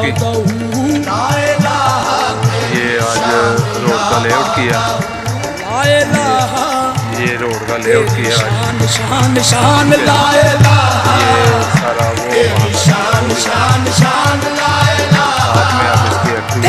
की। ये आज रोड का लेआउट किया, ये रोड का लेआउट किया आज। ये सारा वो साथ में आप इसकी एक्टिविटी